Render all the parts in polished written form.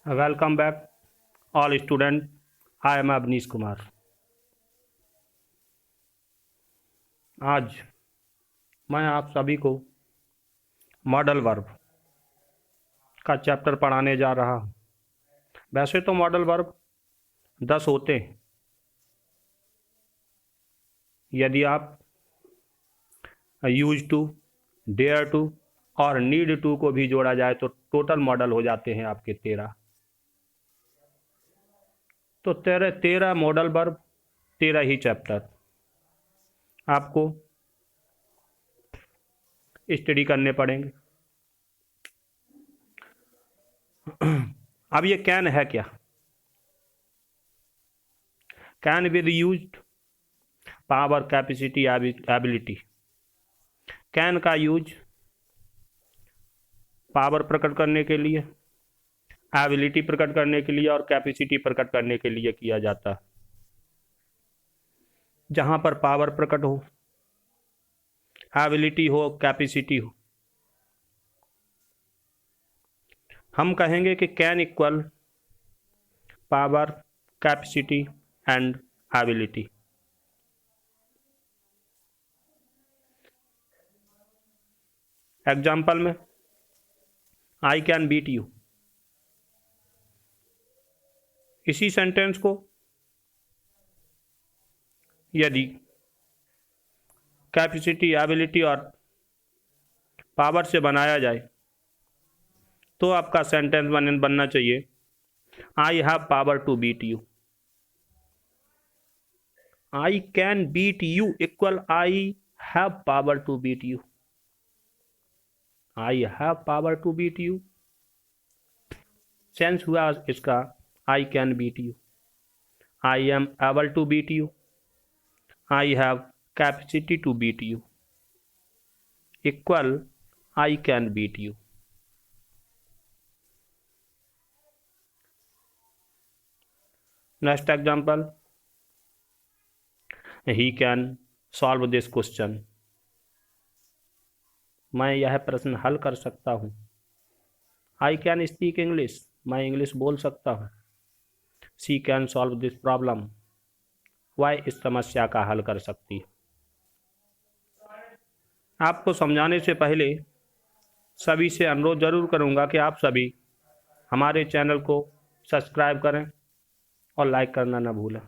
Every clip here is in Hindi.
Welcome back, all students. I am Abनीश Kumar. आज मैं आप सभी को मॉडल वर्ब का चैप्टर पढ़ाने जा रहा हूँ। वैसे तो मॉडल वर्ब 10 होते हैं। यदि आप यूज टू, डेयर टू और नीड टू को भी जोड़ा जाए तो टोटल मॉडल हो जाते हैं आपके 13। तो 13 मॉडल वर्ब, 13 ही चैप्टर आपको स्टडी करने पड़ेंगे। अब ये कैन है क्या? Can with used power, capacity, ability. Can का यूज पावर प्रकट करने के लिए, एबिलिटी प्रकट करने के लिए और कैपेसिटी प्रकट करने के लिए किया जाता है। जहां पर पावर प्रकट हो, एबिलिटी हो, कैपेसिटी हो, हम कहेंगे कि can equal power, capacity and ability. Example में आई कैन बीट यू, इसी सेंटेंस को यदि कैपेसिटी, एबिलिटी और पावर से बनाया जाए तो आपका सेंटेंस बनना चाहिए I have power to beat you. I can beat you equal I have power to beat you. I have power to beat you sense हुआ इसका I can beat you. I am able to beat you, I have capacity to beat you equal I can beat you. Next example, he can solve this question, मैं यह प्रश्न हल कर सकता हूँ। आई कैन स्पीक इंग्लिश, मैं इंग्लिश बोल सकता हूँ। She can solve this problem, वह इस समस्या का हल कर सकती है। आपको समझाने से पहले सभी से अनुरोध जरूर करूँगा कि आप सभी हमारे चैनल को सब्सक्राइब करें और लाइक करना ना भूलें।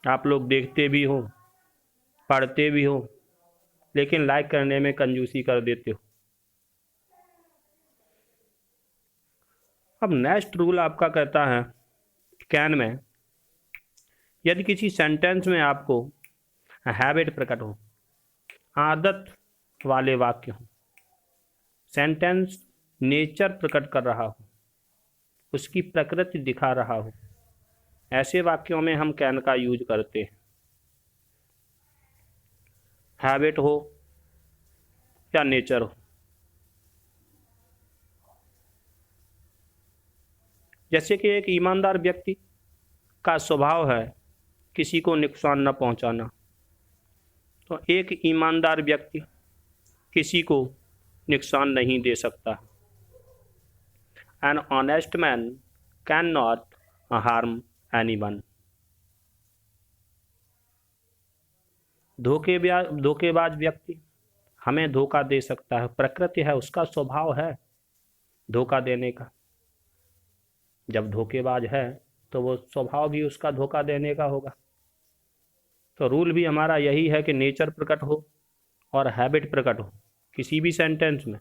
आप लोग देखते भी हो, पढ़ते भी हो, लेकिन लाइक करने में कंजूसी कर देते हो। अब नेक्स्ट रूल आपका कहता है कैन में यदि किसी सेंटेंस में आपको हैबिट प्रकट हो, आदत वाले वाक्य हो, सेंटेंस नेचर प्रकट कर रहा हो, उसकी प्रकृति दिखा रहा हो, ऐसे वाक्यों में हम कैन का यूज करते हैं। हैबिट हो या नेचर हो। जैसे कि एक ईमानदार व्यक्ति का स्वभाव है किसी को नुकसान न पहुंचाना, तो एक ईमानदार व्यक्ति किसी को नुकसान नहीं दे सकता। An honest man can not harm anyone. धोखेबाज व्यक्ति हमें धोखा दे सकता है, प्रकृति है, उसका स्वभाव है धोखा देने का। जब धोखेबाज है तो वो स्वभाव भी उसका धोखा देने का होगा। तो रूल भी हमारा यही है कि नेचर प्रकट हो और हैबिट प्रकट हो किसी भी सेंटेंस में,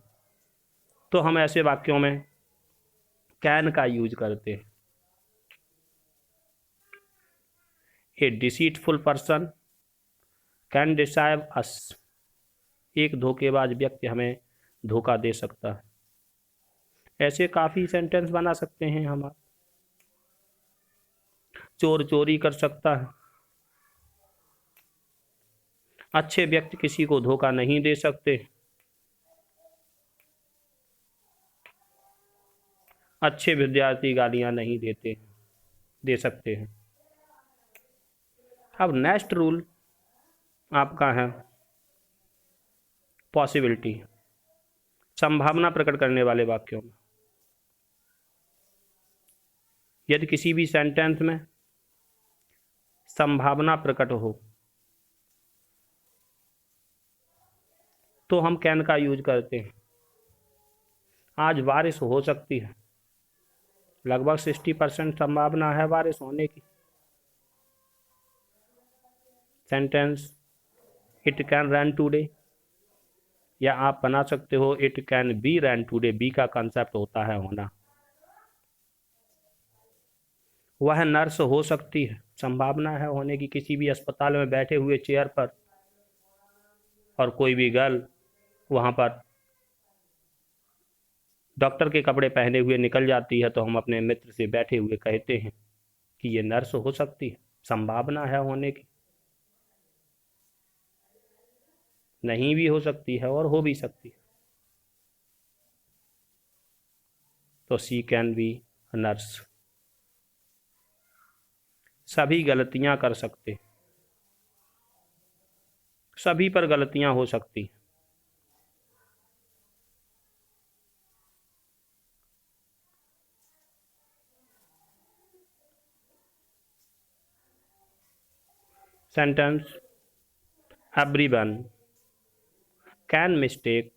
तो हम ऐसे वाक्यों में कैन का यूज करते हैं। ए डिसीटफुल पर्सन कैन डिसाइव अस, एक धोखेबाज व्यक्ति हमें धोखा दे सकता है। ऐसे काफ़ी सेंटेंस बना सकते हैं हम। चोर चोरी कर सकता है, अच्छे व्यक्ति किसी को धोखा नहीं दे सकते, अच्छे विद्यार्थी गालियां नहीं दे सकते हैं। अब नेक्स्ट रूल आपका है पॉसिबिलिटी, संभावना प्रकट करने वाले वाक्यों में। यदि किसी भी सेंटेंस में संभावना प्रकट हो तो हम कैन का यूज करते हैं। आज बारिश हो सकती है, लगभग 60% संभावना है बारिश होने की। Sentence it can rain today, या आप बना सकते हो it can be rain today. Be का कंसेप्ट होता है होना। वह नर्स हो सकती है, संभावना है होने की। किसी भी अस्पताल में बैठे हुए चेयर पर और कोई भी गर्ल वहां पर डॉक्टर के कपड़े पहने हुए निकल जाती है तो हम अपने मित्र से बैठे हुए कहते हैं कि ये नर्स हो सकती है, संभावना है होने की। नहीं भी हो सकती है और हो भी सकती है। तो शी कैन बी नर्स। सभी गलतियां कर सकते, सभी पर गलतियां हो सकती। Sentence everyone can mistake,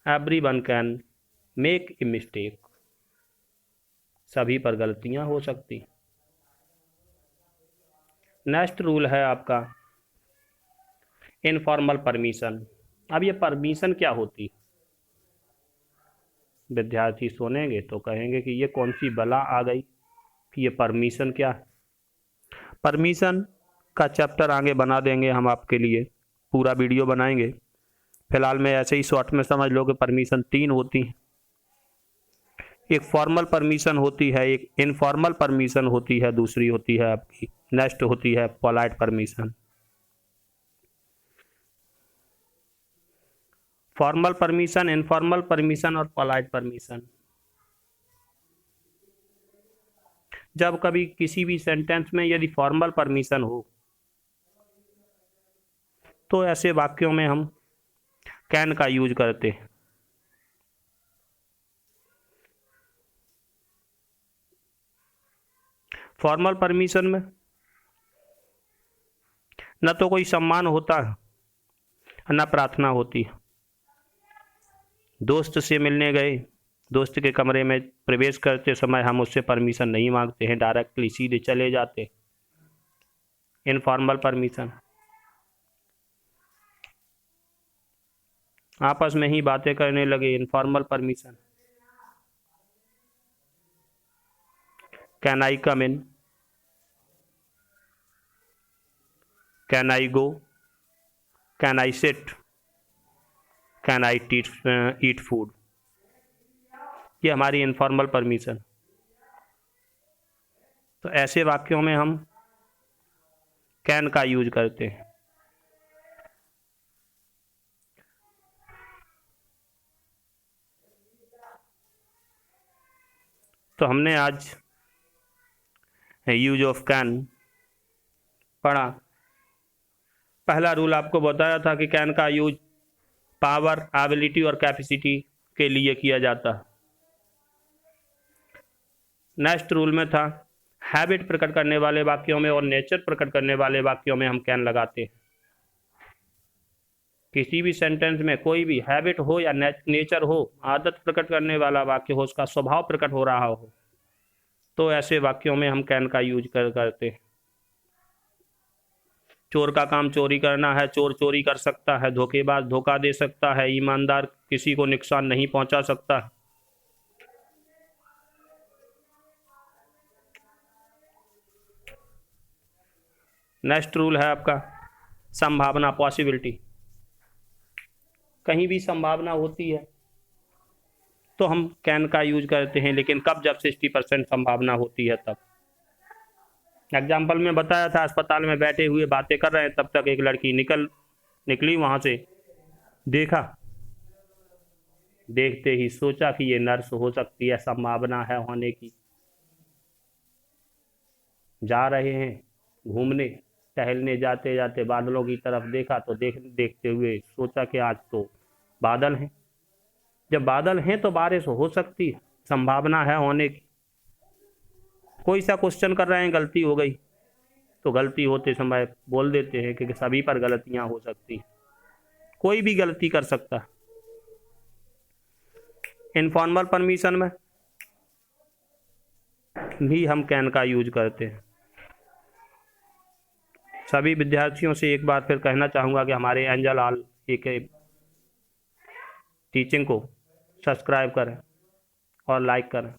everyone can make a mistake. सभी पर गलतियां हो सकती। नेक्स्ट रूल है आपका इनफॉर्मल परमिशन। अब ये परमिशन क्या होती? विद्यार्थी सुनेंगे तो कहेंगे कि ये कौन सी बला आ गई कि ये परमिशन क्या है। परमिशन का चैप्टर आगे बना देंगे हम आपके लिए, पूरा वीडियो बनाएंगे। फिलहाल में ऐसे ही शॉर्ट में समझ लो कि परमिशन 3 होती हैं। एक फॉर्मल परमिशन होती है, एक इनफॉर्मल परमिशन होती है, दूसरी होती है आपकी नेक्स्ट होती है polite permission. Formal permission, informal permission और पोलाइट परमिशन। जब कभी किसी भी सेंटेंस में यदि फॉर्मल परमिशन हो तो ऐसे वाक्यों में हम कैन का यूज करते हैं। फॉर्मल परमिशन में न तो कोई सम्मान होता है न प्रार्थना होती है। दोस्त से मिलने गए, दोस्त के कमरे में प्रवेश करते समय हम उससे परमिशन नहीं मांगते हैं, डायरेक्टली सीधे चले जाते। Informal permission. आपस में ही बातें करने लगे, informal permission. Can I come in, can I go, can I sit, can I eat food. ये हमारी इनफॉर्मल परमिशन। तो ऐसे वाक्यों में हम कैन का यूज करते हैं। तो हमने आज यूज ऑफ कैन पढ़ा। पहला रूल आपको बताया था कि कैन का यूज पावर, एबिलिटी और कैपेसिटी के लिए किया जाता है। नेक्स्ट रूल में था हैबिट प्रकट करने वाले वाक्यों में और नेचर प्रकट करने वाले वाक्यों में हम कैन लगाते हैं। किसी भी सेंटेंस में कोई भी हैबिट हो या नेचर हो, आदत प्रकट करने वाला वाक्य हो, उसका स्वभाव प्रकट हो रहा हो, तो ऐसे वाक्यों में हम कैन का यूज करते हैं। चोर का काम चोरी करना है, चोर चोरी कर सकता है। धोखेबाज धोखा दे सकता है। ईमानदार किसी को नुकसान नहीं पहुंचा सकता। नेक्स्ट रूल है आपका संभावना, पॉसिबिलिटी। कहीं भी संभावना होती है तो हम कैन का यूज करते हैं, लेकिन कब? जब 60% संभावना होती है तब। एग्जाम्पल में बताया था, अस्पताल में बैठे हुए बातें कर रहे हैं, तब तक एक लड़की निकली वहां से। देखा, देखते ही सोचा कि ये नर्स हो सकती है, संभावना है होने की। जा रहे हैं घूमने, टहलने, जाते जाते बादलों की तरफ देखा तो देखते हुए सोचा कि आज तो बादल हैं। जब बादल हैं तो बारिश हो सकती है, संभावना है होने की। कोई सा क्वेश्चन कर रहे हैं, गलती हो गई तो गलती होते समय बोल देते हैं कि सभी पर गलतियां हो सकती हैं, कोई भी गलती कर सकता है। इनफॉर्मल परमिशन में भी हम कैन का यूज करते हैं। सभी विद्यार्थियों से एक बार फिर कहना चाहूँगा कि हमारे एंजल हॉल एक टीचिंग को सब्सक्राइब करें और लाइक करें।